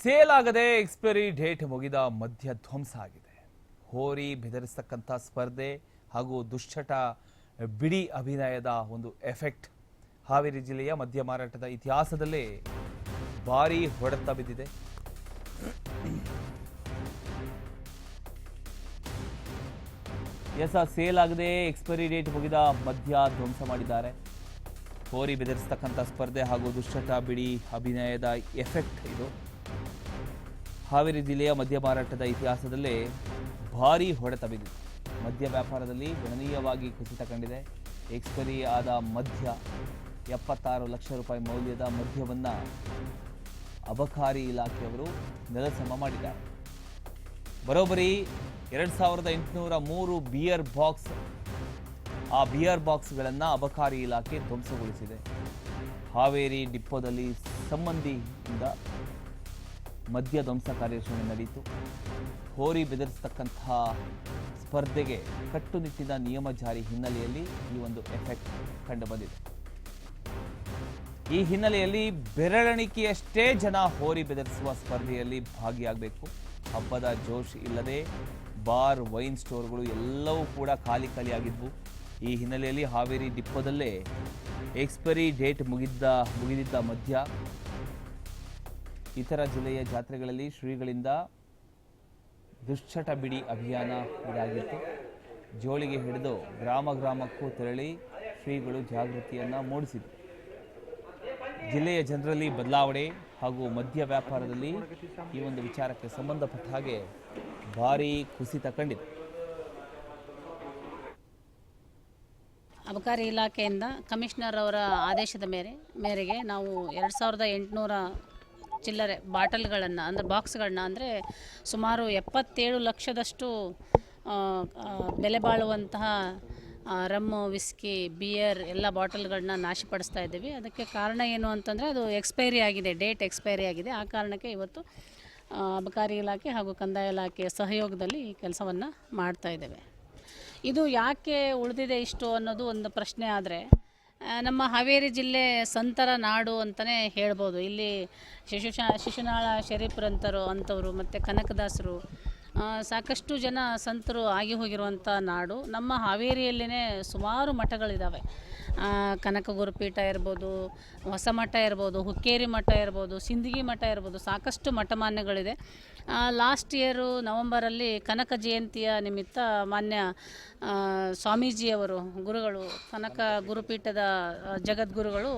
Sale ಆಗದೆ expiry date ಮುಗಿದ ಮದ್ಯ ಧ್ವಂಸ ಆಗಿದೆ. ಹೋರಿ ಬೆದರಿಸತಕ್ಕಂಥ ಸ್ಪರ್ಧೆ ಹಾಗೂ ದುಶ್ಚಟ ಬಿಡಿ ಅಭಿನಯದ ಒಂದು ಎಫೆಕ್ಟ್ ಹಾವೇರಿ ಜಿಲ್ಲೆಯ ಮದ್ಯ ಮಾರಾಟದ ಇತಿಹಾಸದಲ್ಲೇ ಭಾರೀ ಹೊಡೆತ ಬಿದ್ದಿದೆ. ಸೇಲ್ ಆಗದೆ ಎಕ್ಸ್ಪೈರಿ ಡೇಟ್ ಮುಗಿದ ಮದ್ಯ ಧ್ವಂಸ ಮಾಡಿದ್ದಾರೆ. ಹೋರಿ ಬೆದರಿಸತಕ್ಕಂಥ ಸ್ಪರ್ಧೆ ಹಾಗೂ ದುಶ್ಚಟ ಬಿಡಿ ಅಭಿನಯದ ಎಫೆಕ್ಟ್ ಇದು ಹಾವೇರಿ ಜಿಲ್ಲೆಯ ಮದ್ಯ ಮಾರಾಟದ ಇತಿಹಾಸದಲ್ಲೇ ಭಾರೀ ಹೊಡೆತ ಬಿದ್ದಿದೆ. ಮದ್ಯ ವ್ಯಾಪಾರದಲ್ಲಿ ಗಣನೀಯವಾಗಿ ಕುಸಿತ ಕಂಡಿದೆ. ಎಕ್ಸ್ಪೈರಿ ಆದ ಮದ್ಯ 76 ಲಕ್ಷ ರೂಪಾಯಿ ಮೌಲ್ಯದ ಮದ್ಯವನ್ನು ಅಬಕಾರಿ ಇಲಾಖೆಯವರು ನೆಲಸಮ ಮಾಡಿದ್ದಾರೆ. ಬರೋಬ್ಬರಿ 2803 ಬಿಯರ್ ಬಾಕ್ಸ್, ಆ ಬಿಯರ್ ಬಾಕ್ಸ್ಗಳನ್ನು ಅಬಕಾರಿ ಇಲಾಖೆ ಧ್ವಂಸಗೊಳಿಸಿದೆ. ಹಾವೇರಿ ಡಿಪೋದಲ್ಲಿ ಸಂಬಂಧಿಯಿಂದ ಮದ್ಯ ಧ್ವಂಸ ಕಾರ್ಯಾಚರಣೆ ನಡೆಯಿತು. ಹೋರಿ ಬೆದರಿಸತಕ್ಕಂತಹ ಸ್ಪರ್ಧೆಗೆ ಕಟ್ಟುನಿಟ್ಟಿನ ನಿಯಮ ಜಾರಿ ಹಿನ್ನೆಲೆಯಲ್ಲಿ ಈ ಒಂದು ಎಫೆಕ್ಟ್ ಕಂಡುಬಂದಿದೆ. ಈ ಹಿನ್ನೆಲೆಯಲ್ಲಿ ಬೆರಳೆಣಿಕೆಯಷ್ಟೇ ಜನ ಹೋರಿ ಬೆದರಿಸುವ ಸ್ಪರ್ಧೆಯಲ್ಲಿ ಭಾಗಿಯಾಗಬೇಕು. ಹಬ್ಬದ ಜೋಶ್ ಇಲ್ಲದೆ ಬಾರ್, ವೈನ್ ಸ್ಟೋರ್ಗಳು ಎಲ್ಲವೂ ಕೂಡ ಖಾಲಿಯಾಗಿದ್ವು. ಈ ಹಿನ್ನೆಲೆಯಲ್ಲಿ ಹಾವೇರಿ ಡಿಪೋದಲ್ಲೇ ಎಕ್ಸ್ಪೈರಿ ಡೇಟ್ ಮುಗಿದಿದ್ದ ಮದ್ಯ ಇತರ ಜಿಲ್ಲೆಯ ಜಾತ್ರೆಗಳಲ್ಲಿ ಶ್ರೀಗಳಿಂದ ದುಶ್ಚಟ ಬಿಡಿ ಅಭಿಯಾನ ಇದಾಗಿತ್ತು. ಜೋಳಿಗೆ ಹಿಡಿದು ಗ್ರಾಮಕ್ಕೂ ತೆರಳಿ ಶ್ರೀಗಳು ಜಾಗೃತಿಯನ್ನು ಮೂಡಿಸಿದರು. ಜಿಲ್ಲೆಯ ಜನರಲ್ಲಿ ಬದಲಾವಣೆ ಹಾಗೂ ಮದ್ಯ ವ್ಯಾಪಾರದಲ್ಲಿ ಈ ಒಂದು ವಿಚಾರಕ್ಕೆ ಸಂಬಂಧಪಟ್ಟ ಹಾಗೆ ಭಾರೀ ಕುಸಿತ ಕಂಡಿದೆ. ಅಬಕಾರಿ ಇಲಾಖೆಯಿಂದ ಕಮಿಷನರ್ ಅವರ ಆದೇಶದ ಮೇರೆಗೆ ನಾವು 2800 ಚಿಲ್ಲರೆ ಬಾಟಲ್ಗಳನ್ನು ಅಂದರೆ ಬಾಕ್ಸ್ಗಳನ್ನ ಅಂದರೆ ಸುಮಾರು 77 ಲಕ್ಷದಷ್ಟು ಬೆಲೆ ಬಾಳುವಂತಹ ರಮ್ಮು, ವಿಸ್ಕಿ, ಬಿಯರ್ ಎಲ್ಲ ಬಾಟಲ್ಗಳನ್ನ ನಾಶಪಡಿಸ್ತಾ ಇದ್ದೀವಿ. ಅದಕ್ಕೆ ಕಾರಣ ಏನು ಅಂತಂದರೆ ಅದು ಎಕ್ಸ್ಪೈರಿ ಆಗಿದೆ, ಡೇಟ್ ಎಕ್ಸ್ಪೈರಿ ಆಗಿದೆ. ಆ ಕಾರಣಕ್ಕೆ ಇವತ್ತು ಅಬಕಾರಿ ಇಲಾಖೆ ಹಾಗೂ ಕಂದಾಯ ಇಲಾಖೆಯ ಸಹಯೋಗದಲ್ಲಿ ಈ ಕೆಲಸವನ್ನು ಮಾಡ್ತಾ ಇದ್ದೇವೆ. ಇದು ಯಾಕೆ ಉಳಿದಿದೆ ಇಷ್ಟು ಅನ್ನೋದು ಒಂದು ಪ್ರಶ್ನೆ. ಆದರೆ ನಮ್ಮ ಹಾವೇರಿ ಜಿಲ್ಲೆ ಸಂತರ ನಾಡು ಅಂತಲೇ ಹೇಳ್ಬೋದು. ಇಲ್ಲಿ ಶಿಶುನಾಳ ಅಂಥವರು ಮತ್ತು ಕನಕದಾಸರು ಸಾಕಷ್ಟು ಜನ ಸಂತರು ಆಗಿ ಹೋಗಿರುವಂಥ ನಾಡು. ನಮ್ಮ ಹಾವೇರಿಯಲ್ಲೇ ಸುಮಾರು ಮಠಗಳಿದ್ದಾವೆ. ಕನಕ ಗುರುಪೀಠ ಇರ್ಬೋದು, ಹೊಸ ಮಠ ಇರ್ಬೋದು, ಹುಕ್ಕೇರಿ ಮಠ ಇರ್ಬೋದು, ಸಿಂದಗಿ ಮಠ ಇರ್ಬೋದು, ಸಾಕಷ್ಟು ಮಠಮಾನ್ಯಗಳಿದೆ. ಲಾಸ್ಟ್ ಇಯರು ನವಂಬರಲ್ಲಿ ಕನಕ ಜಯಂತಿಯ ನಿಮಿತ್ತ ಮಾನ್ಯ ಸ್ವಾಮೀಜಿಯವರು ಗುರುಗಳು, ಕನಕ ಗುರುಪೀಠದ ಜಗದ್ಗುರುಗಳು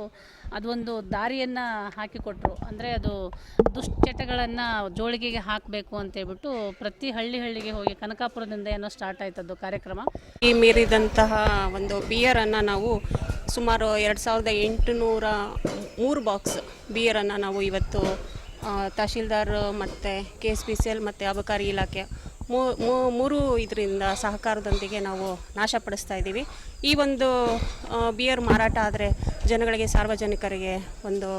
ಅದೊಂದು ದಾರಿಯನ್ನು ಹಾಕಿಕೊಟ್ರು. ಅಂದರೆ ಅದು ದುಶ್ಚಟಗಳನ್ನು ಜೋಳಿಗೆಗೆ ಹಾಕಬೇಕು ಅಂತೇಳ್ಬಿಟ್ಟು ಪ್ರತಿ ಹಳ್ಳಿಗೆ ಹೋಗಿ ಕನಕಾಪುರದಿಂದ ಏನೋ ಸ್ಟಾರ್ಟ್ ಆಯ್ತದ್ದು ಕಾರ್ಯಕ್ರಮ. ಈ ಮೀರಿದಂತಹ ಒಂದು ಬಿಯರನ್ನು ನಾವು ಸುಮಾರು 2803 ಬಾಕ್ಸ್ ಬಿಯರನ್ನು ನಾವು ಇವತ್ತು ತಹಶೀಲ್ದಾರ್ ಮತ್ತು KSPCL ಮತ್ತು ಅಬಕಾರಿ ಇಲಾಖೆ ಮೂರು ಇದರಿಂದ ಸಹಕಾರದೊಂದಿಗೆ ನಾವು ನಾಶಪಡಿಸ್ತಾ ಇದ್ದೀವಿ. ಈ ಒಂದು ಬಿಯರ್ ಮಾರಾಟ ಆದರೆ ಜನಗಳಿಗೆ, ಸಾರ್ವಜನಿಕರಿಗೆ ಒಂದು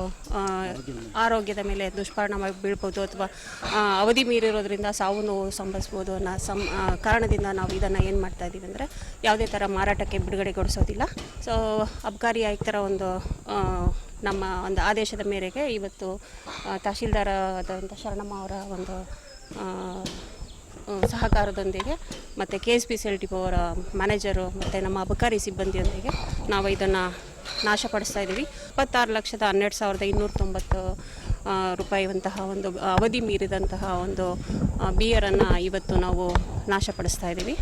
ಆರೋಗ್ಯದ ಮೇಲೆ ದುಷ್ಪರಿಣಾಮ ಬೀಳ್ಬೋದು ಅಥವಾ ಅವಧಿ ಮೀರಿರೋದ್ರಿಂದ ಸಾವು ನೋವು ಸಂಭವಿಸ್ಬೋದು ಕಾರಣದಿಂದ ನಾವು ಇದನ್ನು ಏನು ಮಾಡ್ತಾ ಇದ್ದೀವಿ ಅಂದರೆ ಯಾವುದೇ ಥರ ಮಾರಾಟಕ್ಕೆ ಬಿಡುಗಡೆಗೊಳಿಸೋದಿಲ್ಲ. ಸೊ ಅಬಕಾರಿ ಆಯುಕ್ತರ ಒಂದು ನಮ್ಮ ಒಂದು ಆದೇಶದ ಮೇರೆಗೆ ಇವತ್ತು ತಹಶೀಲ್ದಾರ್ ಆದಂಥ ಶರಣಮ್ಮ ಅವರ ಒಂದು ಸಹಕಾರದೊಂದಿಗೆ ಮತ್ತು KSPCL ಡಿಪೋ ಅವರ ಮ್ಯಾನೇಜರು ಮತ್ತು ನಮ್ಮ ಅಬಕಾರಿ ಸಿಬ್ಬಂದಿಯೊಂದಿಗೆ ನಾವು ಇದನ್ನು ನಾಶಪಡಿಸ್ತಾ ಇದ್ದೀವಿ. 26,12,290 ರೂಪಾಯಿವಂತಹ ಒಂದು ಅವಧಿ ಮೀರಿದಂತಹ ಒಂದು ಬಿಯರನ್ನು ಇವತ್ತು ನಾವು ನಾಶಪಡಿಸ್ತಾ ಇದ್ದೀವಿ.